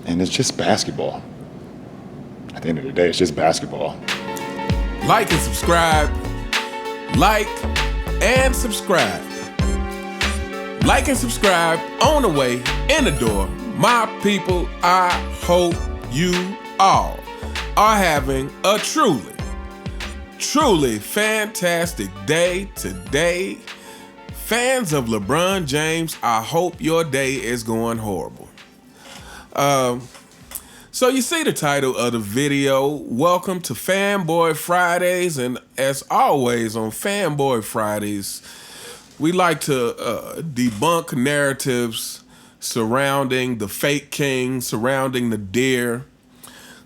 And it's just basketball. At the end of the day, it's just basketball. Like and subscribe. Like and subscribe. Like and subscribe on the way, in the door. My people, I hope you all are having a truly fantastic day today. Fans of LeBron James, I hope your day is going horrible. So you see the title of the video. Welcome to Fanboy Fridays, and as always on Fanboy Fridays, we like to debunk narratives surrounding the fake king, surrounding the deer,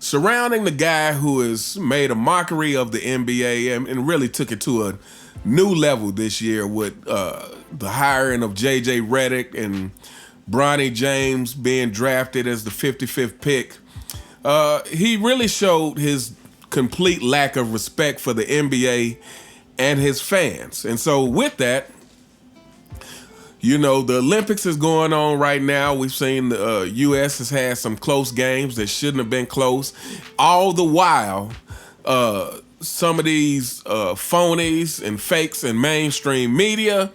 surrounding the guy who has made a mockery of the NBA and really took it to a new level this year with the hiring of J.J. Redick and Bronny James being drafted as the 55th pick. He really showed his complete lack of respect for the NBA and his fans. And so with that, you know, the Olympics is going on right now. We've seen the U.S. has had some close games that shouldn't have been close. All the while, some of these phonies and fakes in mainstream media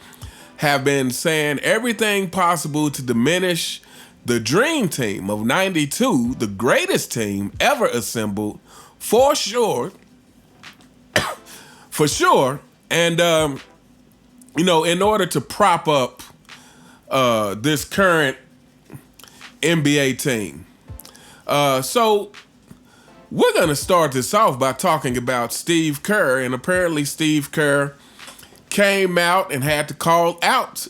have been saying everything possible to diminish the dream team of 92, the greatest team ever assembled, for sure. For sure. And, you know, in order to prop up this current NBA team. So we're going to start this off by talking about Steve Kerr. And apparently Steve Kerr came out and had to call out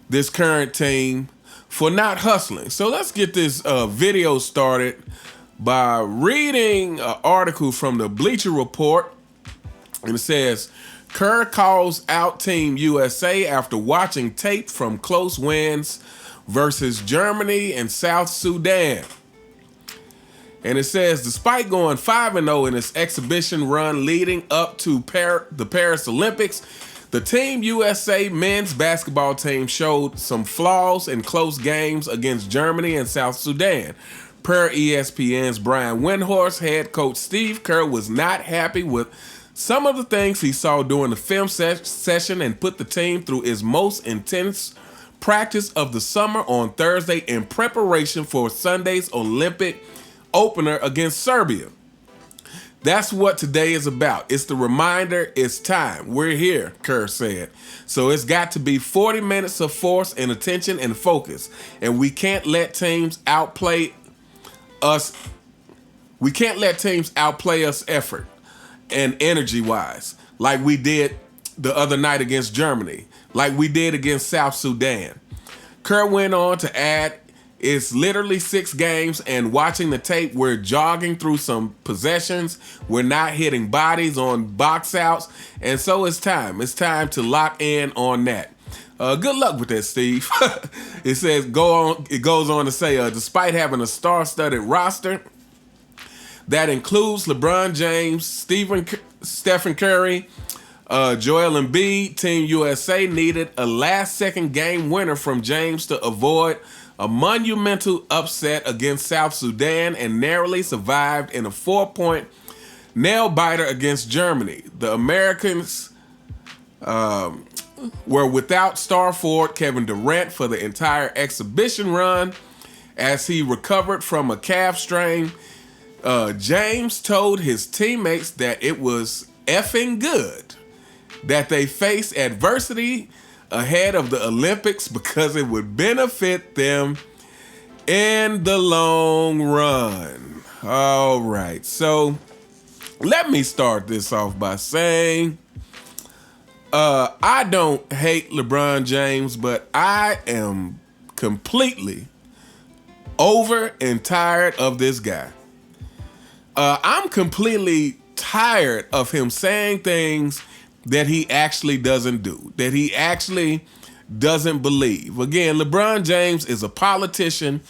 this current team for not hustling. So let's get this video started by reading an article from the Bleacher Report. And it says, Kerr calls out Team USA after watching tape from close wins versus Germany and South Sudan. And it says, despite going 5-0 in its exhibition run leading up to the Paris Olympics, the Team USA men's basketball team showed some flaws in close games against Germany and South Sudan. Per ESPN's Brian Windhorst, head coach Steve Kerr was not happy with some of the things he saw during the film session and put the team through its most intense practice of the summer on Thursday in preparation for Sunday's Olympic opener against Serbia. That's what today is about. It's the reminder, it's time. We're here, Kerr said. So it's got to be 40 minutes of force and attention and focus. And we can't let teams outplay us. We can't let teams outplay us effort and energy-wise, like we did the other night against Germany, like we did against South Sudan. Kerr went on to add, it's literally 6 games, and watching the tape, we're jogging through some possessions. We're not hitting bodies on box outs, and so it's time. It's time to lock in on that. Good luck with that, Steve. It says, it goes on to say, despite having a star-studded roster that includes LeBron James, Stephen Curry, Joel Embiid, Team USA needed a last-second game winner from James to avoid a monumental upset against South Sudan and narrowly survived in a 4-point nail-biter against Germany. The Americans were without star forward Kevin Durant for the entire exhibition run as he recovered from a calf strain. James told his teammates that it was effing good that they faced adversity ahead of the Olympics because it would benefit them in the long run. All right, so let me start this off by saying I don't hate LeBron James, but I am completely over and tired of this guy. I'm completely tired of him saying things that he actually doesn't do, that he actually doesn't believe. Again, LeBron James is a politician,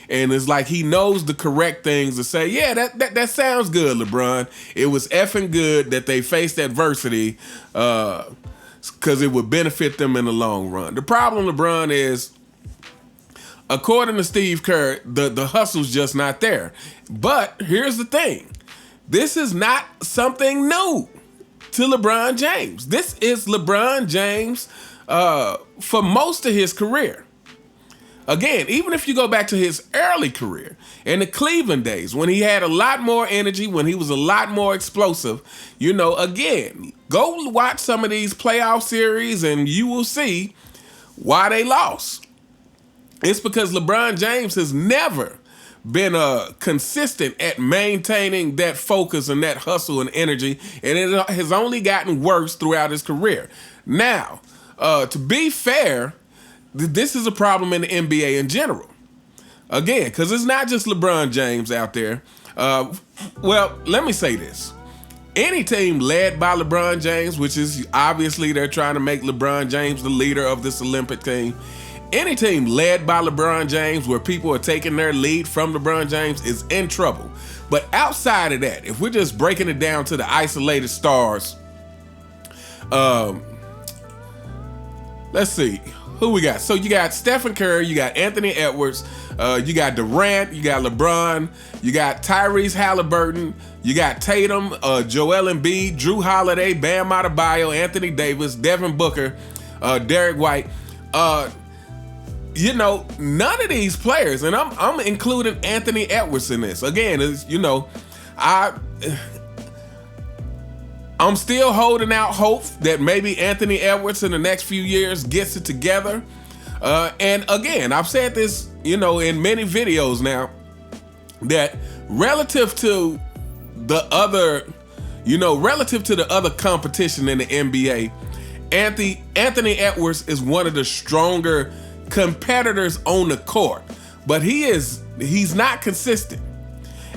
and it's like he knows the correct things to say. Yeah, that sounds good, LeBron. It was effing good that they faced adversity because it would benefit them in the long run. The problem, LeBron, is according to Steve Kerr, the hustle's just not there. But here's the thing. This is not something new to LeBron James. This is LeBron James for most of his career. Again, even if you go back to his early career, in the Cleveland days, when he had a lot more energy, when he was a lot more explosive, again, go watch some of these playoff series and you will see why they lost. It's because LeBron James has never been consistent at maintaining that focus and that hustle and energy, and it has only gotten worse throughout his career. Now, to be fair, this is a problem in the NBA in general. Again, because it's not just LeBron James out there. Well, let me say this. Any team led by LeBron James, which is obviously they're trying to make LeBron James the leader of this Olympic team. Any team led by LeBron James where people are taking their lead from LeBron James is in trouble. But outside of that, if we're just breaking it down to the isolated stars, let's see. Who we got? So you got Steph Curry, you got Anthony Edwards, you got Durant, you got LeBron, you got Tyrese Halliburton, you got Tatum, Joel Embiid, Drew Holiday, Bam Adebayo, Anthony Davis, Devin Booker, Derek White. None of these players, and I'm including Anthony Edwards in this. Again, I'm still holding out hope that maybe Anthony Edwards in the next few years gets it together. And again, I've said this, in many videos now, that relative to the other competition in the NBA, Anthony Edwards is one of the stronger competitors on the court, but he's not consistent.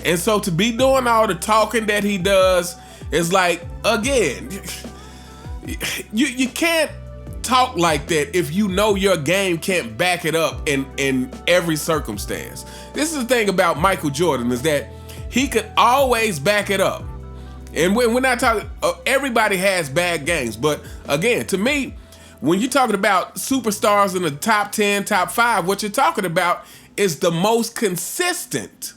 And so to be doing all the talking that he does, it's like, again, you can't talk like that if you know your game can't back it up in every circumstance. This is the thing about Michael Jordan, is that he could always back it up. And we're not talking, everybody has bad games. But again, to me, when you're talking about superstars in the top 10, top 5, what you're talking about is the most consistent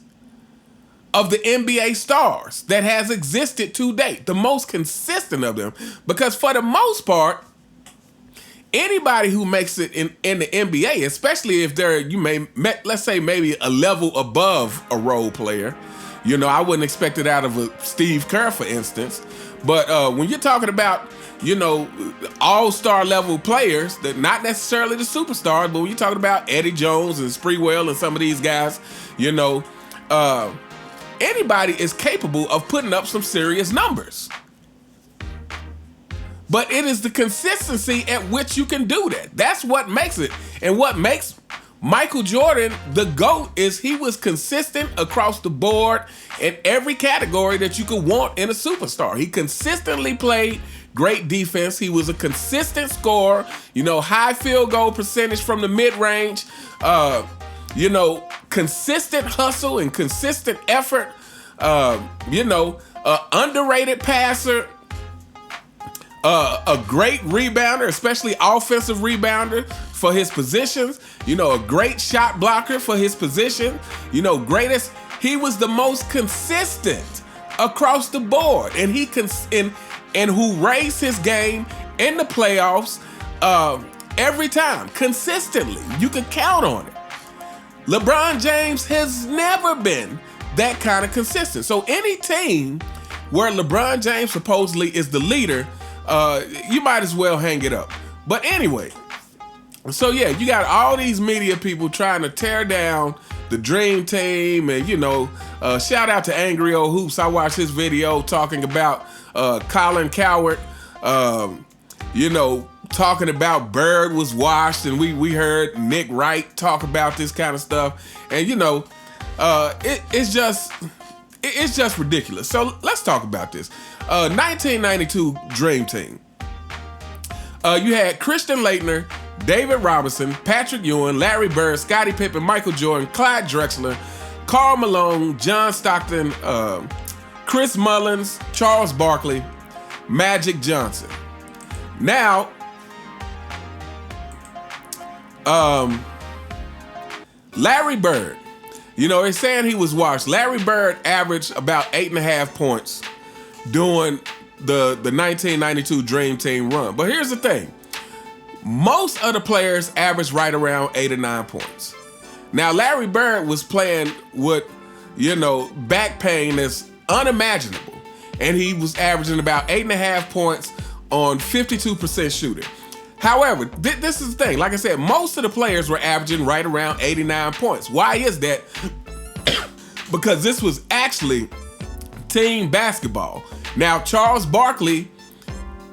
of the NBA stars that has existed to date, the most consistent of them. Because for the most part, anybody who makes it in the NBA, especially if let's say maybe a level above a role player, I wouldn't expect it out of a Steve Kerr, for instance. But when you're talking about, all-star level players, that not necessarily the superstars, but when you're talking about Eddie Jones and Sprewell and some of these guys, anybody is capable of putting up some serious numbers. But it is the consistency at which you can do that. That's what makes it. And what makes Michael Jordan the GOAT is he was consistent across the board in every category that you could want in a superstar. He consistently played great defense. He was a consistent scorer, high field goal percentage from the mid-range, consistent hustle and consistent effort, underrated passer, a great rebounder, especially offensive rebounder for his positions, a great shot blocker for his position, he was the most consistent across the board, and and who raised his game in the playoffs every time, consistently. You can count on it. LeBron James has never been that kind of consistent. So any team where LeBron James supposedly is the leader, you might as well hang it up. But anyway, so yeah, you got all these media people trying to tear down the Dream Team, and shout out to Angry Old Hoops. I watched his video talking about Colin Cowherd, talking about Bird was washed, and we heard Nick Wright talk about this kind of stuff, and it's just ridiculous. So let's talk about this. 1992 Dream Team. You had Christian Laettner, David Robinson, Patrick Ewing, Larry Bird, Scottie Pippen, Michael Jordan, Clyde Drexler, Karl Malone, John Stockton, Chris Mullins, Charles Barkley, Magic Johnson. Now, Larry Bird, they're saying he was washed. Larry Bird averaged about 8.5 points during the 1992 Dream Team run. But here's the thing. Most of the players averaged right around 8 or 9 points. Now, Larry Bird was playing with, back pain that's unimaginable. And he was averaging about 8.5 points on 52% shooting. However, this is the thing. Like I said, most of the players were averaging right around 89 points. Why is that? Because this was actually team basketball. Now, Charles Barkley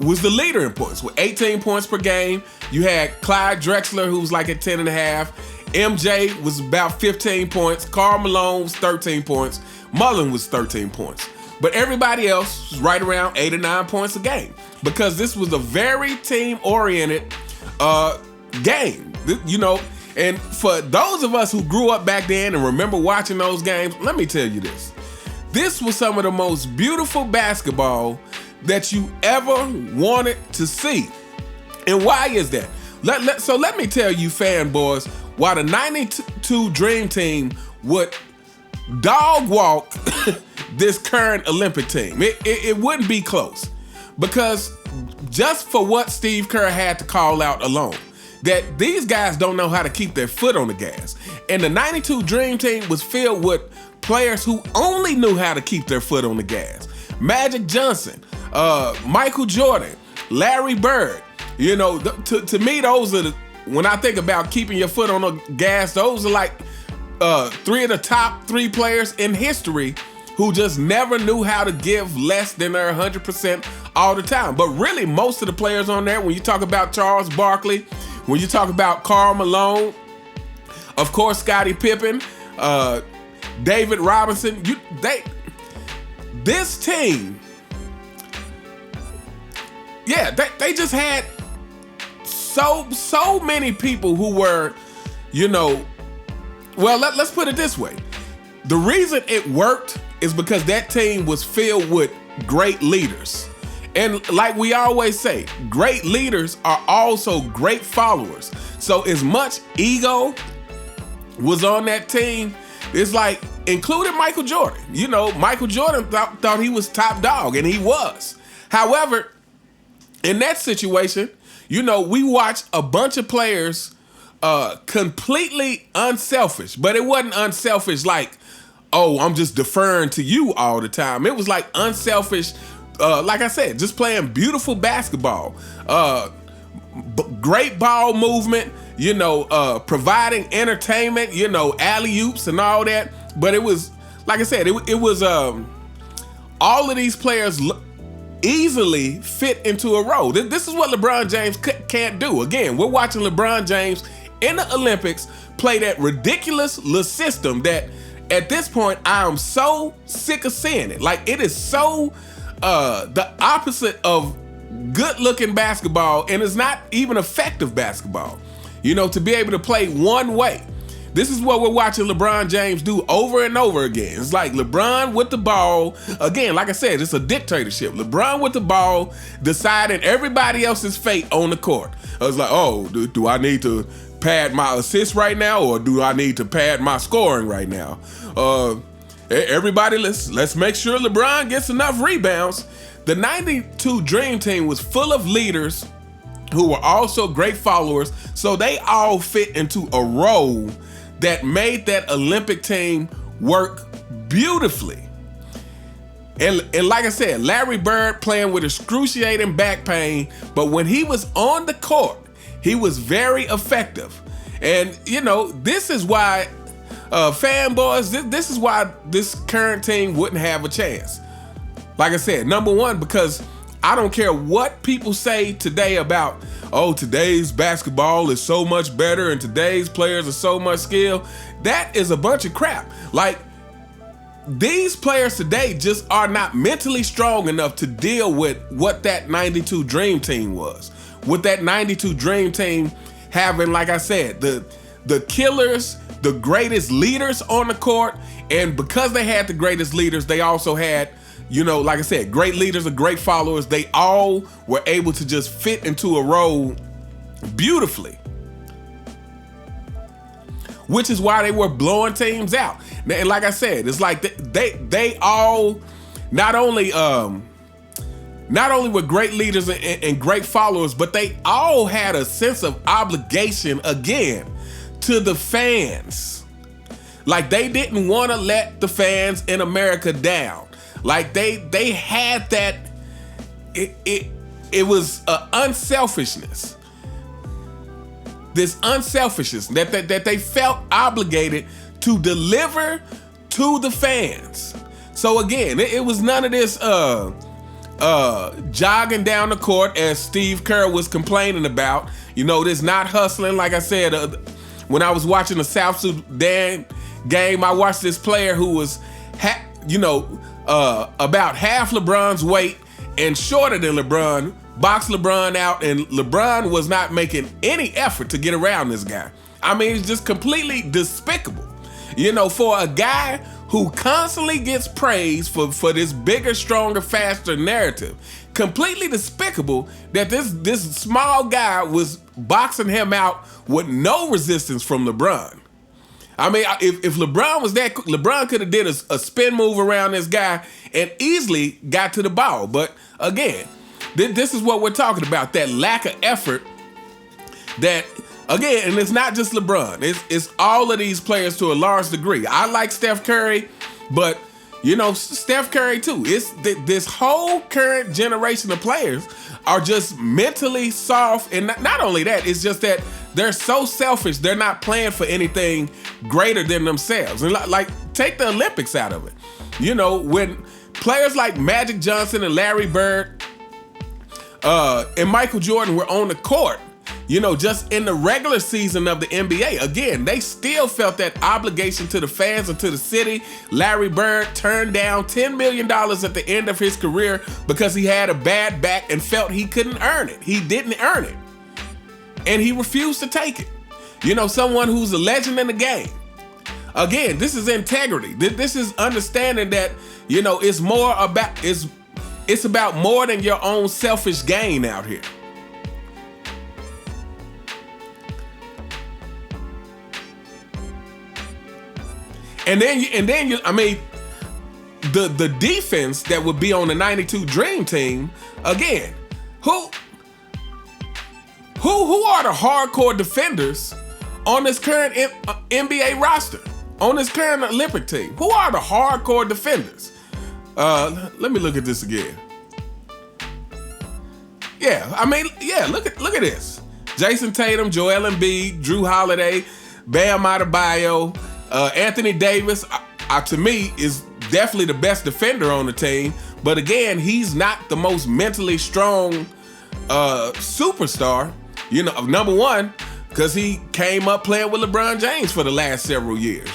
was the leader in points with 18 points per game. You had Clyde Drexler, who was like at 10.5. MJ was about 15 points. Karl Malone was 13 points. Mullen was 13 points. But everybody else was right around 8 or 9 points a game because this was a very team-oriented game, And for those of us who grew up back then and remember watching those games, let me tell you this. This was some of the most beautiful basketball that you ever wanted to see. And why is that? So let me tell you, fanboys, why the 92 Dream Team would dog walk this current Olympic team. It wouldn't be close. Because just for what Steve Kerr had to call out alone, that these guys don't know how to keep their foot on the gas. And the 92 Dream Team was filled with players who only knew how to keep their foot on the gas. Magic Johnson, Michael Jordan, Larry Bird. To me, those are when I think about keeping your foot on the gas, those are like three of the top 3 players in history who just never knew how to give less than their 100% all the time. But really, most of the players on there, when you talk about Charles Barkley, when you talk about Karl Malone, of course, Scottie Pippen, David Robinson, this team, they just had so many people who were, well, let's put it this way. The reason it worked is because that team was filled with great leaders. And like we always say, great leaders are also great followers. So as much ego was on that team, it's like, including Michael Jordan. Michael Jordan thought he was top dog, and he was. However, in that situation, we watched a bunch of players completely unselfish, but it wasn't unselfish like, oh, I'm just deferring to you all the time. It was like unselfish, like I said, just playing beautiful basketball, great ball movement, providing entertainment, alley-oops and all that. But it was, like I said, it was all of these players easily fit into a role. This is what LeBron James can't do. Again, we're watching LeBron James in the Olympics play that ridiculous little system that at this point I am so sick of seeing it. Like, it is so the opposite of good looking basketball, and it's not even effective basketball. To be able to play one way. This is what we're watching LeBron James do over and over again. It's like LeBron with the ball. Again, like I said, it's a dictatorship. LeBron with the ball, deciding everybody else's fate on the court. I was like, oh, do I need to pad my assists right now, or do I need to pad my scoring right now? Everybody, let's make sure LeBron gets enough rebounds. The 92 Dream Team was full of leaders who were also great followers, so they all fit into a role that made that Olympic team work beautifully. And like I said, Larry Bird playing with excruciating back pain, but when he was on the court, he was very effective. And this is why fanboys, this is why this current team wouldn't have a chance. Like I said, number one, because I don't care what people say today about, oh, today's basketball is so much better and today's players are so much skill. That is a bunch of crap. Like, these players today just are not mentally strong enough to deal with what that 92 Dream Team was. With that 92 Dream Team having, like I said, the killers, the greatest leaders on the court. And because they had the greatest leaders, they also had, like I said, great leaders and great followers. They all were able to just fit into a role beautifully. which is why they were blowing teams out. And like I said, it's like they all not only were great leaders and great followers, but they all had a sense of obligation again to the fans. Like they didn't want to let the fans in America down. Like they had that. It was unselfishness. This unselfishness that they felt obligated to deliver to the fans. So again, it was none of this jogging down the court as Steve Kerr was complaining about. This not hustling. Like I said, when I was watching the South Sudan game, I watched this player who was, about half LeBron's weight and shorter than LeBron, boxed LeBron out, and LeBron was not making any effort to get around this guy. I mean, it's just completely despicable. For a guy who constantly gets praised for this bigger, stronger, faster narrative, completely despicable that this small guy was boxing him out with no resistance from LeBron. I mean, if LeBron was that, LeBron could have did a spin move around this guy and easily got to the ball. But again, this is what we're talking about, that lack of effort that, again, and it's not just LeBron. It's all of these players to a large degree. I like Steph Curry, but, Steph Curry too. It's this whole current generation of players are just mentally soft. And not only that, it's just that they're so selfish, they're not playing for anything greater than themselves. And like take the Olympics out of it. When players like Magic Johnson and Larry Bird and Michael Jordan were on the court, just in the regular season of the NBA, again, they still felt that obligation to the fans and to the city. Larry Bird turned down $10 million at the end of his career because he had a bad back and felt he couldn't earn it. He didn't earn it. And he refused to take it. Someone who's a legend in the game. Again, this is integrity. This is understanding that, it's more about, it's about more than your own selfish gain out here. And then the defense that would be on the 92 Dream Team, again, who are the hardcore defenders on this current NBA roster, on this current Olympic team? Who are the hardcore defenders? Let me look at this again. Look at this. Jason Tatum, Joel Embiid, Drew Holiday, Bam Adebayo, Anthony Davis, to me, is definitely the best defender on the team. But again, he's not the most mentally strong superstar. Number one, because he came up playing with LeBron James for the last several years.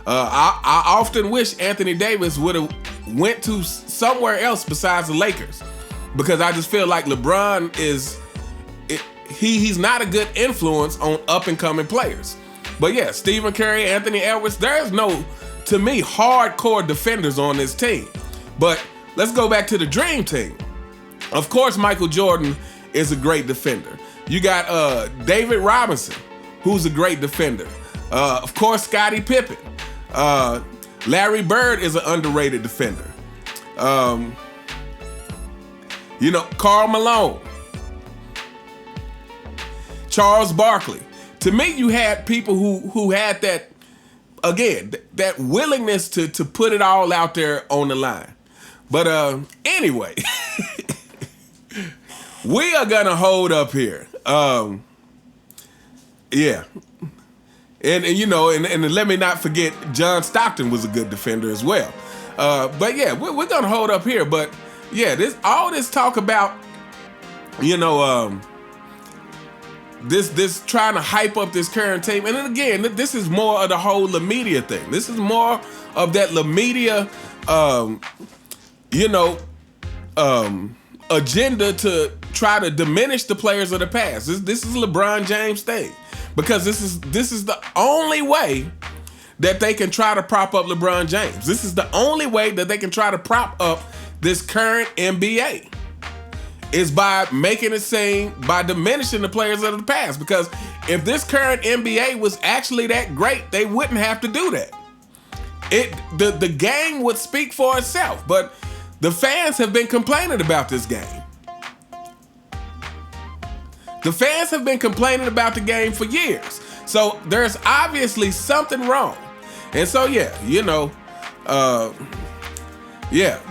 I often wish Anthony Davis would have went to somewhere else besides the Lakers, because I just feel like LeBron he's not a good influence on up and coming players. But yeah, Stephen Curry, Anthony Edwards, there's no, to me, hardcore defenders on this team. But let's go back to the Dream Team. Of course, Michael Jordan is a great defender. You got David Robinson, who's a great defender. Of course, Scottie Pippen. Larry Bird is an underrated defender. Karl Malone. Charles Barkley. To me, you had people who had that, again, that willingness to put it all out there on the line. But anyway, we are gonna hold up here. Yeah. And let me not forget, John Stockton was a good defender as well. But yeah, we're gonna hold up here. But yeah, all this talk about, this trying to hype up this current team. And then again, this is more of the whole La Media thing. This is more of that La Media, agenda to try to diminish the players of the past. This is LeBron James' thing, because this is the only way that they can try to prop up LeBron James. This is the only way that they can try to prop up this current NBA, is by making it seem, by diminishing the players of the past. Because If this current NBA was actually that great, they wouldn't have to do that. The game would speak for itself, but the fans have been complaining about this game. The fans have been complaining about the game for years. So there's obviously something wrong. And so, yeah,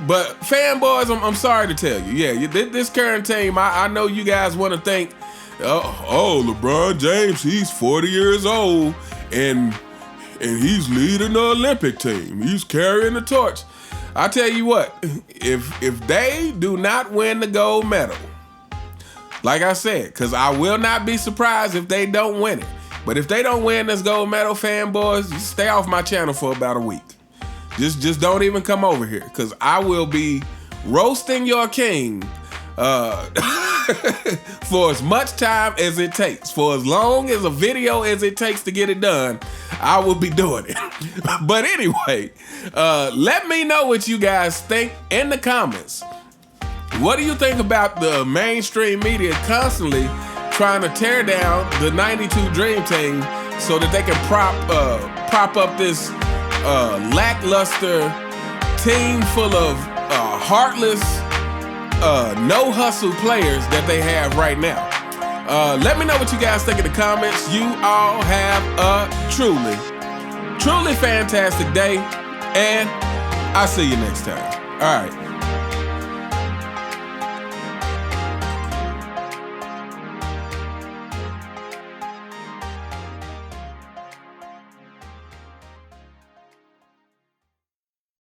but fanboys, I'm sorry to tell you. Yeah, this current team, I know you guys want to think, LeBron James, he's 40 years old and he's leading the Olympic team. He's carrying the torch. I tell you what, if they do not win the gold medal, like I said, because I will not be surprised if they don't win it. But if they don't win this gold medal, fanboys, just stay off my channel for about a week. Just don't even come over here, because I will be roasting your king for as much time as it takes. For as long as a video as it takes to get it done, I will be doing it. But anyway, let me know what you guys think in the comments. What do you think about the mainstream media constantly trying to tear down the 92 Dream Team so that they can prop up this lackluster team full of heartless, no hustle players that they have right now? Let me know what you guys think in the comments. You all have a truly, truly fantastic day, and I'll see you next time. All right.